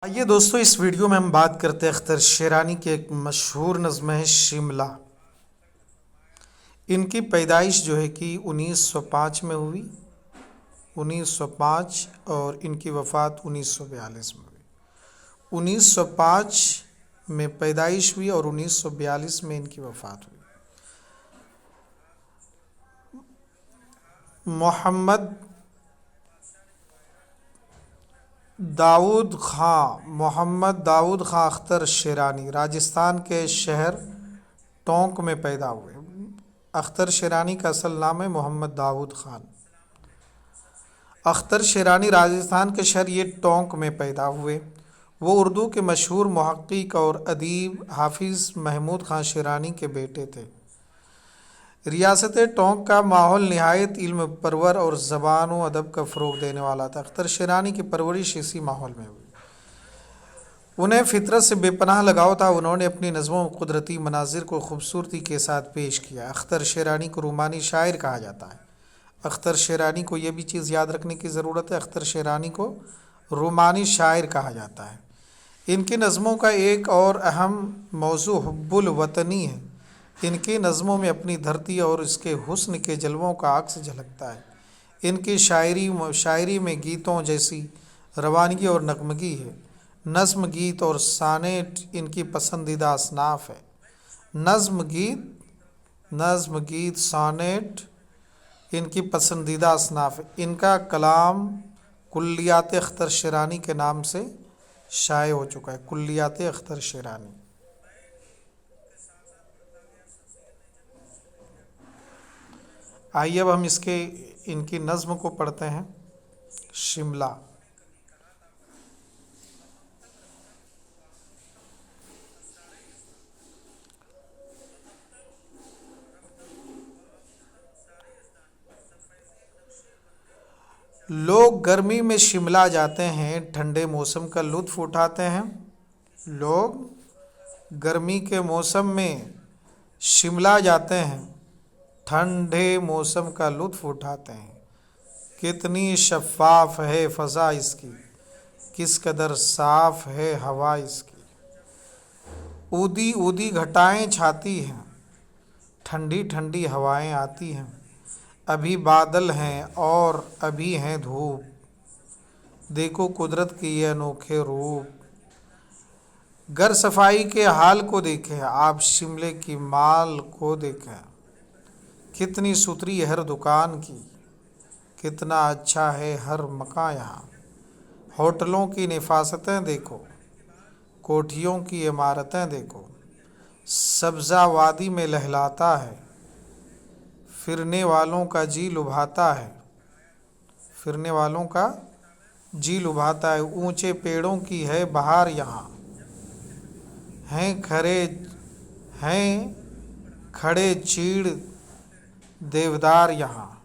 آئیے دوستو، اس ویڈیو میں ہم بات کرتے ہیں اختر شیرانی کی ایک مشہور نظم ہے شملہ۔ ان کی پیدائش جو ہے کہ 1905 میں ہوئی، 1905، اور ان کی وفات 1942 میں ہوئی۔ 1905 میں پیدائش ہوئی اور 1942 میں ان کی وفات ہوئی۔ محمد داؤد خاں اختر شیرانی راجستھان کے شہر ٹونک میں پیدا ہوئے۔ اختر شیرانی کا اصل نام ہے محمد داؤد خان۔ اختر شیرانی راجستھان کے شہر یہ ٹونک میں پیدا ہوئے۔ وہ اردو کے مشہور محقق اور ادیب حافظ محمود خان شیرانی کے بیٹے تھے۔ ریاست ٹونک کا ماحول نہایت علم پرور اور زبان و ادب کا فروغ دینے والا تھا۔ اختر شیرانی کی پرورش اسی ماحول میں ہوئی۔ انہیں فطرت سے بے پناہ لگاؤ تھا۔ انہوں نے اپنی نظموں میں قدرتی مناظر کو خوبصورتی کے ساتھ پیش کیا۔ اختر شیرانی کو رومانی شاعر کہا جاتا ہے۔ اختر شیرانی کو یہ بھی چیز یاد رکھنے کی ضرورت ہے، اختر شیرانی کو رومانی شاعر کہا جاتا ہے۔ ان کی نظموں کا ایک اور اہم موضوع حب الوطنی ہے۔ ان کی نظموں میں اپنی دھرتی اور اس کے حسن کے جلووں کا عکس جھلکتا ہے۔ ان کی شاعری میں گیتوں جیسی روانگی اور نغمگی ہے۔ نظم، گیت اور سانیٹ ان کی پسندیدہ اصناف ہے۔ نظم، گیت، سانیٹ ان کی پسندیدہ اصناف ہے۔ ان کا کلام کلیات اختر شیرانی کے نام سے شائع ہو چکا ہے۔ کلیات اختر شیرانی۔ آئیے اب ہم ان کی نظم کو پڑھتے ہیں۔ شملہ۔ لوگ گرمی میں شملہ جاتے ہیں، ٹھنڈے موسم کا لطف اٹھاتے ہیں۔ لوگ گرمی کے موسم میں شملہ جاتے ہیں، ٹھنڈے موسم کا لطف اٹھاتے ہیں۔ کتنی شفاف ہے فضا اس کی، کس قدر صاف ہے ہوا اس کی۔ اودی اودی گھٹائیں چھاتی ہیں، ٹھنڈی ٹھنڈی ہوائیں آتی ہیں۔ ابھی بادل ہیں اور ابھی ہیں دھوپ، دیکھو قدرت کی یہ انوکھے روپ۔ گر صفائی کے حال کو دیکھیں، آپ شملے کی مال کو دیکھیں۔ کتنی ستھری ہر دکان کی، کتنا اچھا ہے ہر مکان یہاں۔ ہوٹلوں کی نفاستیں دیکھو، کوٹھیوں کی عمارتیں دیکھو۔ سبزہ وادی میں لہلاتا ہے، پھرنے والوں کا جی لبھاتا ہے۔ پھرنے والوں کا جی لبھاتا ہے۔ اونچے پیڑوں کی ہے بہار یہاں، ہیں کھڑے چیڑ دیودار یہاں۔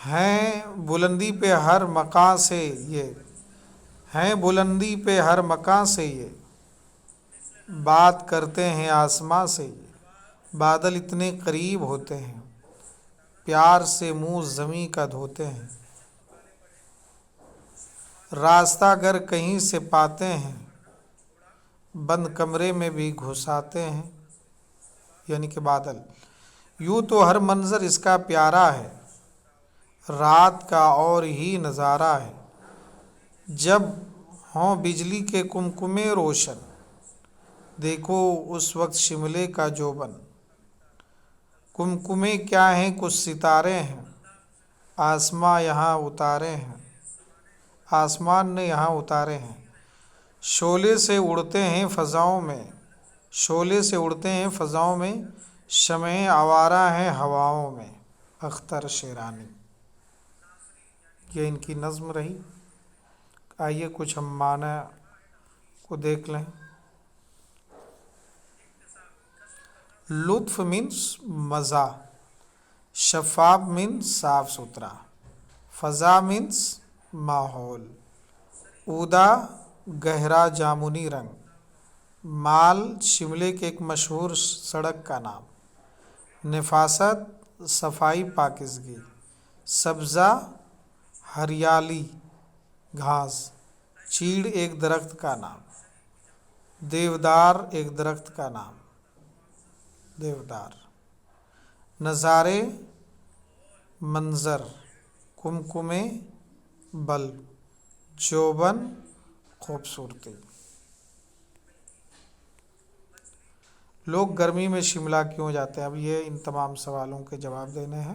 ہیں بلندی پہ ہر مکان سے یہ، ہیں بلندی پہ ہر مکان سے یہ، بات کرتے ہیں آسماں سے یہ۔ بادل اتنے قریب ہوتے ہیں، پیار سے منہ زمیں کا دھوتے ہیں۔ راستہ گر کہیں سے پاتے ہیں، بند کمرے میں بھی گھس آتے ہیں۔ یعنی کہ بادل۔ یوں تو ہر منظر اس کا پیارا ہے، رات کا اور ہی نظارہ ہے۔ جب ہوں بجلی کے کمکمے روشن، دیکھو اس وقت شملے کا جوبن۔ کمکمے کیا ہیں کچھ ستارے ہیں، آسمان نے یہاں اتارے ہیں۔ شعلے سے اڑتے ہیں فضاؤں میں، شمعیں آوارہ ہیں ہواؤں میں۔ اختر شیرانی۔ یہ ان کی نظم رہی۔ آئیے کچھ ہم معنی کو دیکھ لیں۔ لطف مینس مزہ، شفاف مینس صاف ستھرا، فضا مینس ماحول، اودا گہرا جامنی رنگ، مال شملے کے ایک مشہور سڑک کا نام. نفاست صفائی پاکیزگی. سبزہ ہریالی گھاس. چیڑ ایک درخت کا نام. دیودار ایک درخت کا نام. دیودار. نظارے منظر. کمکمے بلب. جوبن خوبصورتی. لوگ گرمی میں شملہ کیوں جاتے ہیں؟ اب یہ ان تمام سوالوں کے جواب دینے ہیں.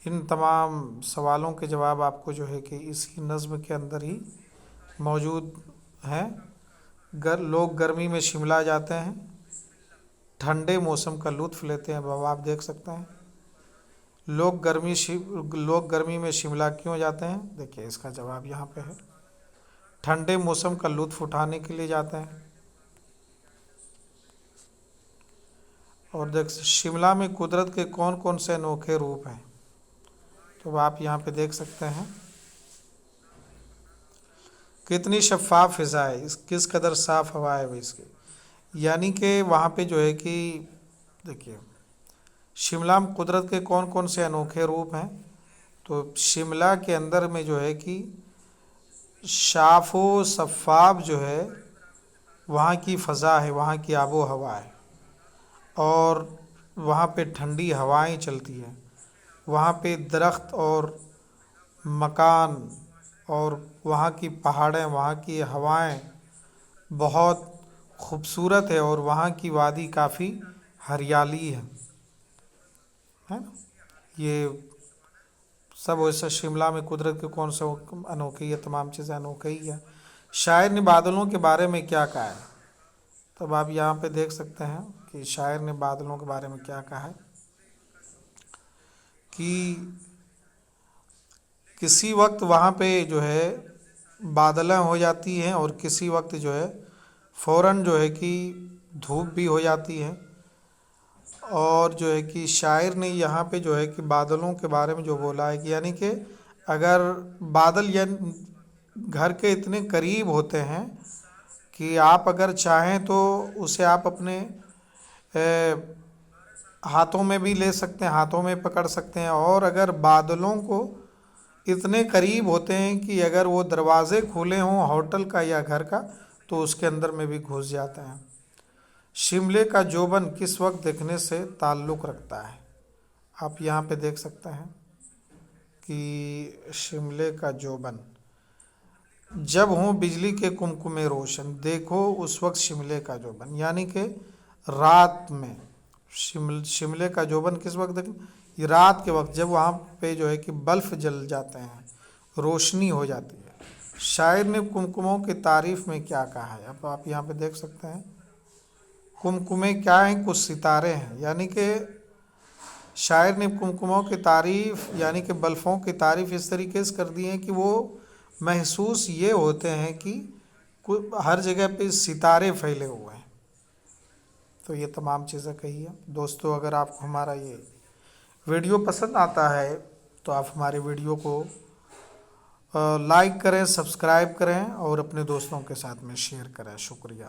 ان تمام سوالوں کے جواب آپ کو جو ہے کہ اسی نظم کے اندر ہی موجود ہیں. لوگ گرمی میں شملہ جاتے ہیں، ٹھنڈے موسم کا لطف لیتے ہیں. اب آپ دیکھ سکتے ہیں لوگ گرمی میں شملہ کیوں جاتے ہیں. دیکھیے اس کا جواب یہاں پہ ہے. ٹھنڈے موسم کا لطف اٹھانے کے لیے جاتے ہیں. اور دیکھ شملہ میں قدرت کے کون کون سے انوکھے روپ ہیں. تو آپ یہاں پہ دیکھ سکتے ہیں کتنی شفاف فضا ہے، کس قدر صاف ہوا ہے وہ اس کی. یعنی کہ وہاں پہ جو ہے کہ دیکھیے شملہ میں قدرت کے کون کون سے انوکھے روپ ہیں. تو شملہ کے اندر میں جو ہے کہ صاف و شفاف جو ہے وہاں کی فضا ہے، وہاں کی آب و ہوا ہے. اور وہاں پہ ٹھنڈی ہوائیں چلتی ہیں. وہاں پہ درخت اور مکان اور وہاں کی پہاڑیں، وہاں کی ہوائیں بہت خوبصورت ہے. اور وہاں کی وادی کافی ہریالی ہے نا. یہ سب ویسے شملہ میں قدرت کے کون سے انوکھی ہے، تمام چیزیں انوکھی ہی ہیں. شاعر نے بادلوں کے بارے میں کیا کہا ہے؟ تب آپ یہاں پہ دیکھ سکتے ہیں کہ شاعر نے بادلوں کے بارے میں کیا کہا ہے کہ کسی وقت وہاں پہ جو ہے بادلیں ہو جاتی ہیں اور کسی وقت جو ہے فوراً جو ہے کہ دھوپ بھی ہو جاتی ہے. اور جو ہے کہ شاعر نے یہاں پہ جو ہے کہ بادلوں کے بارے میں جو بولا ہے کہ یعنی کہ اگر بادل گھر کے اتنے قریب ہوتے ہیں کہ آپ اگر چاہیں تو اسے آپ اپنے ہاتھوں میں بھی لے سکتے ہیں، ہاتھوں میں پکڑ سکتے ہیں. اور اگر بادلوں کو اتنے قریب ہوتے ہیں کہ اگر وہ دروازے کھلے ہوں ہوٹل کا یا گھر کا تو اس کے اندر میں بھی گھس جاتے ہیں. شملے کا جوبن کس وقت دیکھنے سے تعلق رکھتا ہے؟ آپ یہاں پہ دیکھ سکتے ہیں کہ شملے کا جوبن جب ہوں بجلی کے کمکمے روشن دیکھو اس وقت شملے کا جوبن. یعنی کہ رات میں شملے کا جوبن کس وقت دیکھیں؟ یہ رات کے وقت جب وہاں پہ جو ہے کہ بلب جل جاتے ہیں، روشنی ہو جاتی ہے. شاعر نے کمکموں کی تعریف میں کیا کہا ہے؟ اب آپ یہاں پہ دیکھ سکتے ہیں کمکمے کیا ہیں؟ کچھ ستارے ہیں. یعنی کہ شاعر نے کمکموں کی تعریف یعنی کہ بلفوں کی تعریف اس طریقے سے کر دی ہے کہ وہ محسوس یہ ہوتے ہیں کہ ہر جگہ پہ ستارے پھیلے ہوئے ہیں. تو یہ تمام چیزیں کہی ہیں. دوستو اگر آپ کو ہمارا یہ ویڈیو پسند آتا ہے تو آپ ہمارے ویڈیو کو لائک کریں، سبسکرائب کریں اور اپنے دوستوں کے ساتھ میں شیئر کریں. شکریہ.